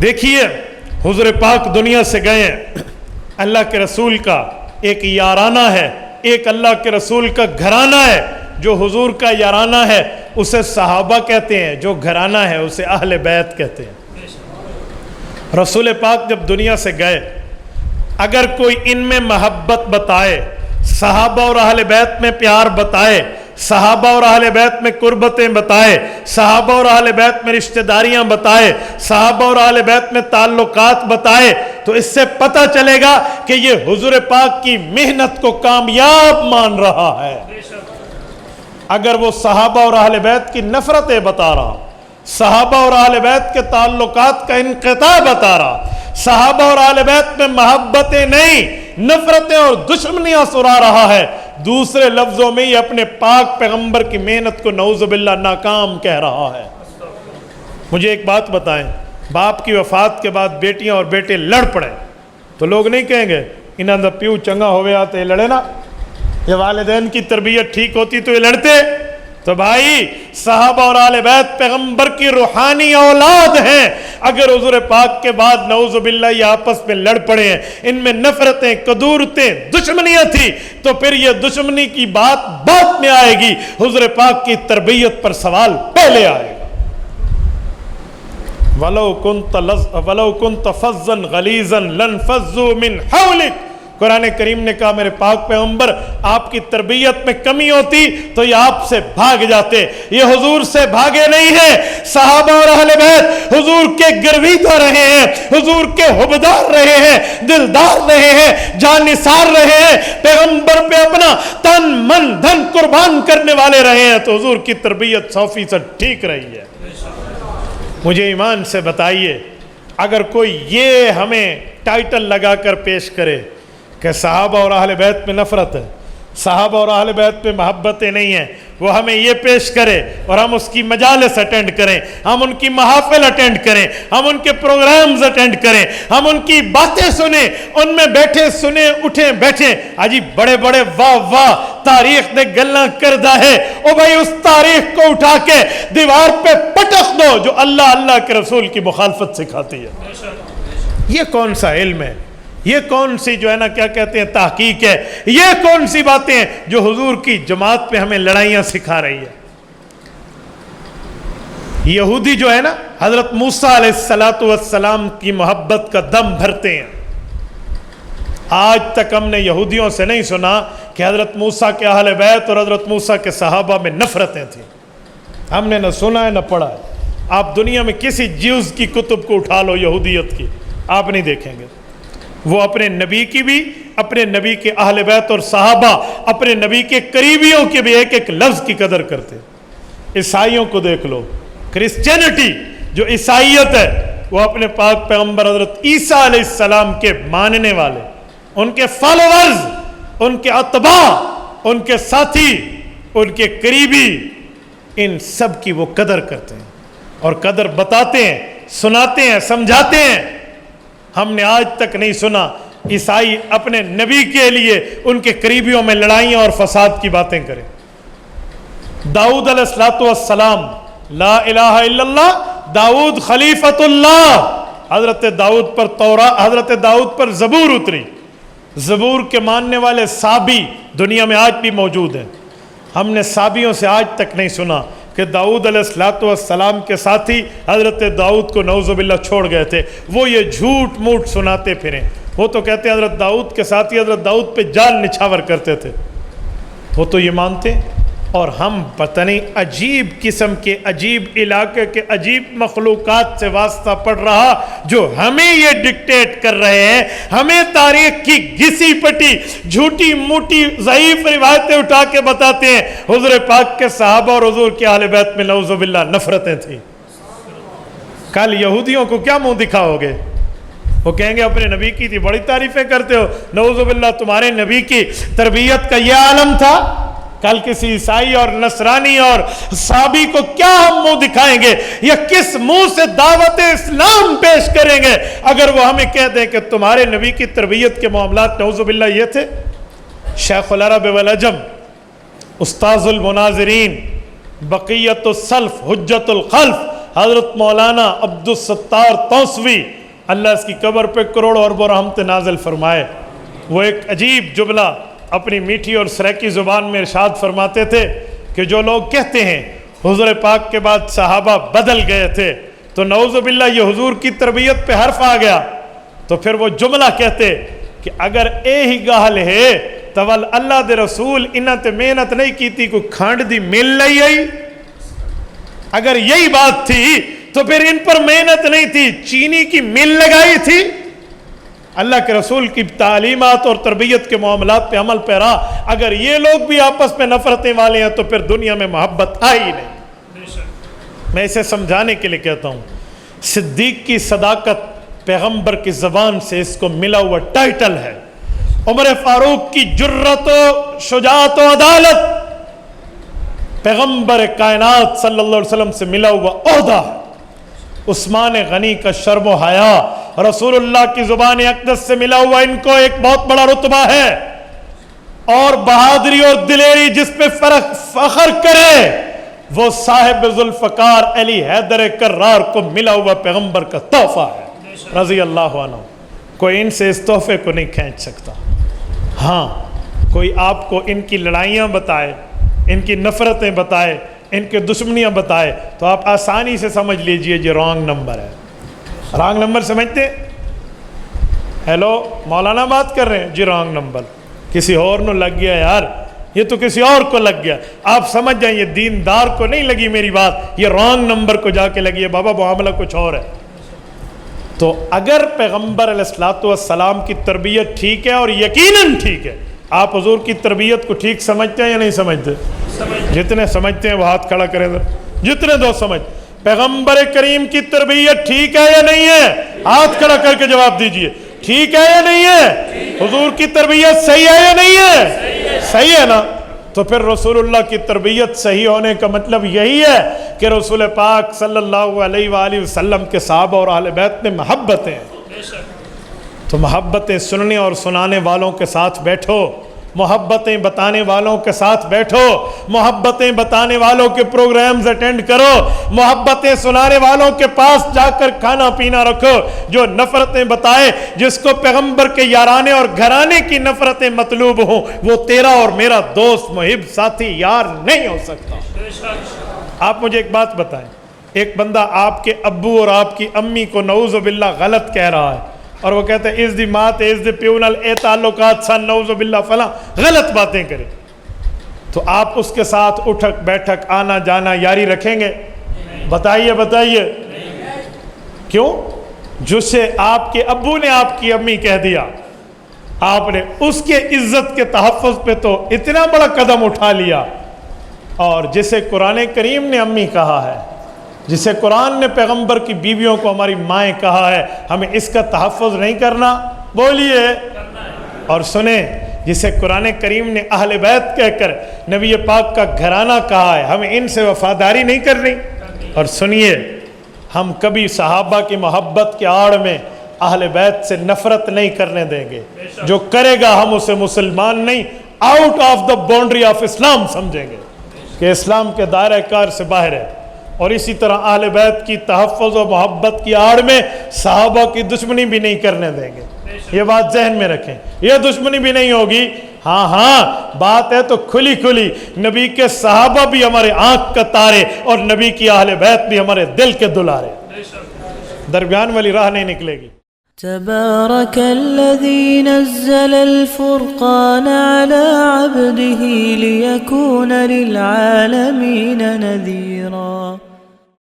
دیکھیے حضور پاک دنیا سے گئے ہیں، اللہ کے رسول کا ایک یارانہ ہے، ایک اللہ کے رسول کا گھرانہ ہے۔ جو حضور کا یارانہ ہے اسے صحابہ کہتے ہیں، جو گھرانہ ہے اسے اہل بیت کہتے ہیں۔ رسول پاک جب دنیا سے گئے، اگر کوئی ان میں محبت بتائے، صحابہ اور اہل بیت میں پیار بتائے، صحابہ اور اہل بیت میں قربتیں بتائے، صحابہ اور اہل بیت میں رشتہ داریاں بتائے، صحابہ اور اہل بیت میں تعلقات بتائے، تو اس سے پتہ چلے گا کہ یہ حضور پاک کی محنت کو کامیاب مان رہا ہے۔ اگر وہ صحابہ اور اہل بیت کی نفرتیں بتا رہا، صحابہ اور اہل بیت کے تعلقات کا انقطاع بتا رہا، صحابہ اور اہل بیت میں محبتیں نہیں نفرتیں اور دشمنیاں سرا رہا ہے، دوسرے لفظوں میں یہ اپنے پاک پیغمبر کی محنت کو نعوذ باللہ ناکام کہہ رہا ہے۔ مجھے ایک بات بتائیں، باپ کی وفات کے بعد بیٹیاں اور بیٹے لڑ پڑے تو لوگ نہیں کہیں گے انہاں دا پیو چنگا ہوئے آتے یہ لڑے نا؟ یہ والدین کی تربیت ٹھیک ہوتی تو یہ لڑتے؟ تو بھائی صحابہ اور آل بیت پیغمبر کی روحانی اولاد ہیں، اگر حضور پاک کے بعد نعوذ باللہ یہ آپس میں لڑ پڑے ہیں، ان میں نفرتیں، قدورتیں، دشمنیاں تھی، تو پھر یہ دشمنی کی بات بعد میں آئے گی، حضور پاک کی تربیت پر سوال پہلے آئے گا۔ وَلَوْ كُنْتَ فَظًّا غَلِيظًا لَانْفَضُّوا مِنْ حَوْلِكَ، قرآن کریم نے کہا میرے پاک پیغمبر آپ کی تربیت میں کمی ہوتی تو یہ آپ سے بھاگ جاتے، یہ حضور سے بھاگے نہیں ہیں۔ صحابہ اور اہل بیت حضور کے گرویدہ رہے ہیں، حضور کے حبدار رہے ہیں، دلدار رہے ہیں، جان نثار رہے ہیں، پیغمبر پہ اپنا تن من دھن قربان کرنے والے رہے ہیں، تو حضور کی تربیت 100% ٹھیک رہی ہے۔ مجھے ایمان سے بتائیے، اگر کوئی یہ ہمیں ٹائٹل لگا کر پیش کرے کہ صحابہ اور اہل بیت میں نفرت ہے، صحابہ اور اہل بیت میں محبتیں نہیں ہیں، وہ ہمیں یہ پیش کرے اور ہم اس کی مجالس اٹینڈ کریں، ہم ان کی محافل اٹینڈ کریں، ہم ان کے پروگرامز اٹینڈ کریں، ہم ان کی باتیں سنیں، ان میں بیٹھے سنیں، اٹھیں بیٹھیں، آجی بڑے بڑے واہ واہ تاریخ نے گلاں کردہ ہے، او بھائی اس تاریخ کو اٹھا کے دیوار پہ پٹک دو جو اللہ اللہ کے رسول کی مخالفت سکھاتی ہے۔ یہ کون سا علم ہے؟ یہ کون سی جو ہے نا کیا کہتے ہیں تحقیق ہے؟ یہ کون سی باتیں ہیں جو حضور کی جماعت پہ ہمیں لڑائیاں سکھا رہی ہے؟ یہودی جو ہے نا حضرت موسیٰ علیہ السلام کی محبت کا دم بھرتے ہیں۔ آج تک ہم نے یہودیوں سے نہیں سنا کہ حضرت موسیٰ کے اہل بیت اور حضرت موسیٰ کے صحابہ میں نفرتیں تھیں، ہم نے نہ سنا ہے نہ پڑھا ہے۔ آپ دنیا میں کسی جیوز کی کتب کو اٹھا لو یہودیت کی، آپ نہیں دیکھیں گے وہ اپنے نبی کی بھی، اپنے نبی کے اہل بیت اور صحابہ، اپنے نبی کے قریبیوں کے بھی ایک ایک لفظ کی قدر کرتے۔ عیسائیوں کو دیکھ لو، کرسچینٹی جو عیسائیت ہے وہ اپنے پاک پیغمبر حضرت عیسیٰ علیہ السلام کے ماننے والے، ان کے فالوورز، ان کے اتباع، ان کے ساتھی، ان کے قریبی، ان سب کی وہ قدر کرتے ہیں اور قدر بتاتے ہیں، سناتے ہیں، سمجھاتے ہیں۔ ہم نے آج تک نہیں سنا عیسائی اپنے نبی کے لیے ان کے قریبیوں میں لڑائیاں اور فساد کی باتیں کریں۔ داؤد علیہ السلام، لا الہ الا اللہ، داؤد خلیفۃ اللہ، حضرت داؤد پر زبور اتری، زبور کے ماننے والے صابی دنیا میں آج بھی موجود ہیں۔ ہم نے صابیوں سے آج تک نہیں سنا کہ داؤد علیہ السلام کے ساتھی حضرت داؤد کو نعوذ باللہ چھوڑ گئے تھے، وہ یہ جھوٹ موٹ سناتے پھریں۔ وہ تو کہتے ہیں حضرت داؤد کے ساتھی حضرت داؤد پہ جال نچھاور کرتے تھے، وہ تو یہ مانتے، اور ہم پتہ نہیں عجیب قسم کے عجیب علاقے کے عجیب مخلوقات سے واسطہ پڑ رہا جو ہمیں یہ ڈکٹیٹ کر رہے ہیں، ہمیں تاریخ کی گھسی پٹی جھوٹی موٹی ضعیف روایتیں اٹھا کے بتاتے ہیں حضور پاک کے صحابہ اور حضور کے اہل بیت میں نعوذ باللہ نفرتیں تھیں۔ کل یہودیوں کو کیا منہ دکھاؤ گے؟ وہ کہیں گے اپنے نبی کی تھی بڑی تعریفیں کرتے ہو، نعوذ باللہ تمہارے نبی کی تربیت کا یہ عالم تھا۔ کل کسی عیسائی اور نصرانی اور صابی کو کیا ہم منہ دکھائیں گے یا کس منہ سے دعوت اسلام پیش کریں گے اگر وہ ہمیں کہہ دیں کہ تمہارے نبی کی تربیت کے معاملات نعوذ باللہ یہ تھے؟ شیخ العرب والعجم، استاذ المناظرین، بقیت السلف، حجت الخلف، حضرت مولانا عبدالستار توسوی اللہ اس کی قبر پہ کروڑوں اربوں رحمت نازل فرمائے، وہ ایک عجیب جملہ اپنی میٹھی اور سریکی زبان میں ارشاد فرماتے تھے کہ جو لوگ کہتے ہیں حضور پاک کے بعد صحابہ بدل گئے تھے تو نعوذ باللہ یہ حضور کی تربیت پہ حرف آ گیا، تو پھر وہ جملہ کہتے کہ اگر اے ہی گال ہے تول اللہ دے رسول انہاں تے محنت نہیں کی تھی، کوئی کھانڈ دی مل نہیں آئی۔ اگر یہی بات تھی تو پھر ان پر محنت نہیں تھی، چینی کی مل لگائی تھی۔ اللہ کے رسول کی تعلیمات اور تربیت کے معاملات پہ عمل پیرا اگر یہ لوگ بھی آپس میں نفرتیں والے ہیں تو پھر دنیا میں محبت آئی نہیں۔ میں اسے سمجھانے کے لیے کہتا ہوں، صدیق کی صداقت پیغمبر کی زبان سے اس کو ملا ہوا ٹائٹل ہے، عمر فاروق کی جرت و شجاعت و عدالت پیغمبر کائنات صلی اللہ علیہ وسلم سے ملا ہوا عہدہ، عثمان غنی کا شرم و حیا رسول اللہ کی زبان اقدس سے ملا ہوا ان کو ایک بہت بڑا رتبہ ہے، اور بہادری اور دلیری جس پہ فخر کرے وہ صاحب ذوالفقار علی حیدر کرار کو ملا ہوا پیغمبر کا تحفہ ہے رضی اللہ عنہ۔ کوئی ان سے اس تحفے کو نہیں کھینچ سکتا۔ ہاں کوئی آپ کو ان کی لڑائیاں بتائے، ان کی نفرتیں بتائے، ان کے دشمنیاں بتائے تو آپ آسانی سے سمجھ لیجئے یہ رانگ نمبر ہے۔ رانگ نمبر سمجھتے؟ ہیلو مولانا بات کر رہے ہیں جی، رانگ نمبر کسی اور نو لگ گیا یار، یہ تو کسی اور کو لگ گیا۔ آپ سمجھ جائیں یہ دیندار کو نہیں لگی میری بات، یہ رانگ نمبر کو جا کے لگی ہے، بابا معاملہ کچھ اور ہے۔ تو اگر پیغمبر علیہ السلام کی تربیت ٹھیک ہے اور یقیناً ٹھیک ہے، آپ حضور کی تربیت کو ٹھیک سمجھتے ہیں یا نہیں سمجھتے؟ جتنے سمجھتے ہیں وہ ہاتھ کھڑا کریں ذرا، جتنے دو سمجھ پیغمبر کریم کی تربیت ٹھیک ہے یا نہیں ہے، ہاتھ کھڑا کر کے جواب دیجئے، ٹھیک ہے یا نہیں ہے؟ حضور کی تربیت صحیح ہے یا نہیں ہے؟ صحیح ہے نا؟ تو پھر رسول اللہ کی تربیت صحیح ہونے کا مطلب یہی ہے کہ رسول پاک صلی اللہ علیہ وآلہ وسلم کے صحابہ اور اہل بیت میں محبتیں، تو محبتیں سننے اور سنانے والوں کے ساتھ بیٹھو، محبتیں بتانے والوں کے ساتھ بیٹھو، محبتیں بتانے والوں کے پروگرامز اٹینڈ کرو، محبتیں سنانے والوں کے پاس جا کر کھانا پینا رکھو۔ جو نفرتیں بتائے، جس کو پیغمبر کے یارانے اور گھرانے کی نفرتیں مطلوب ہوں، وہ تیرا اور میرا دوست، محب، ساتھی، یار نہیں ہو سکتا۔ آپ مجھے ایک بات بتائیں، ایک بندہ آپ کے ابو اور آپ کی امی کو نعوذ باللہ غلط کہہ رہا ہے اور وہ کہتے ہیں اس دی مات اس دی پیونل اے تعلقات سن نعوذ باللہ فلاں غلط باتیں کرے، تو آپ اس کے ساتھ اٹھک بیٹھک آنا جانا یاری رکھیں گے؟ بتائیے بتائیے کیوں؟ جسے آپ کے ابو نے آپ کی امی کہہ دیا، آپ نے اس کے عزت کے تحفظ پہ تو اتنا بڑا قدم اٹھا لیا، اور جسے قرآن کریم نے امی کہا ہے، جسے قرآن نے پیغمبر کی بیویوں کو ہماری مائیں کہا ہے، ہمیں اس کا تحفظ نہیں کرنا؟ بولیے۔ اور سنیں، جسے قرآن کریم نے اہل بیت کہہ کر نبی پاک کا گھرانہ کہا ہے، ہمیں ان سے وفاداری نہیں کرنی؟ اور سنیے، ہم کبھی صحابہ کی محبت کے آڑ میں اہل بیت سے نفرت نہیں کرنے دیں گے۔ جو کرے گا ہم اسے مسلمان نہیں، out of the boundary of اسلام سمجھیں گے کہ اسلام کے دائرہ کار سے باہر ہے۔ اور اسی طرح اہل بیت کی تحفظ و محبت کی آڑ میں صحابہ کی دشمنی بھی نہیں کرنے دیں گے، یہ بات ذہن میں رکھیں، یہ دشمنی بھی نہیں ہوگی۔ ہاں بات ہے تو کھلی کھلی، نبی کے صحابہ بھی ہمارے آنکھ کا تارے اور نبی کی اہل بیت بھی ہمارے دل کے دلارے، درمیان والی راہ نہیں نکلے گی۔ تبارك الذي نزل الفرقان على عبده ليكون للعالمين نذيرا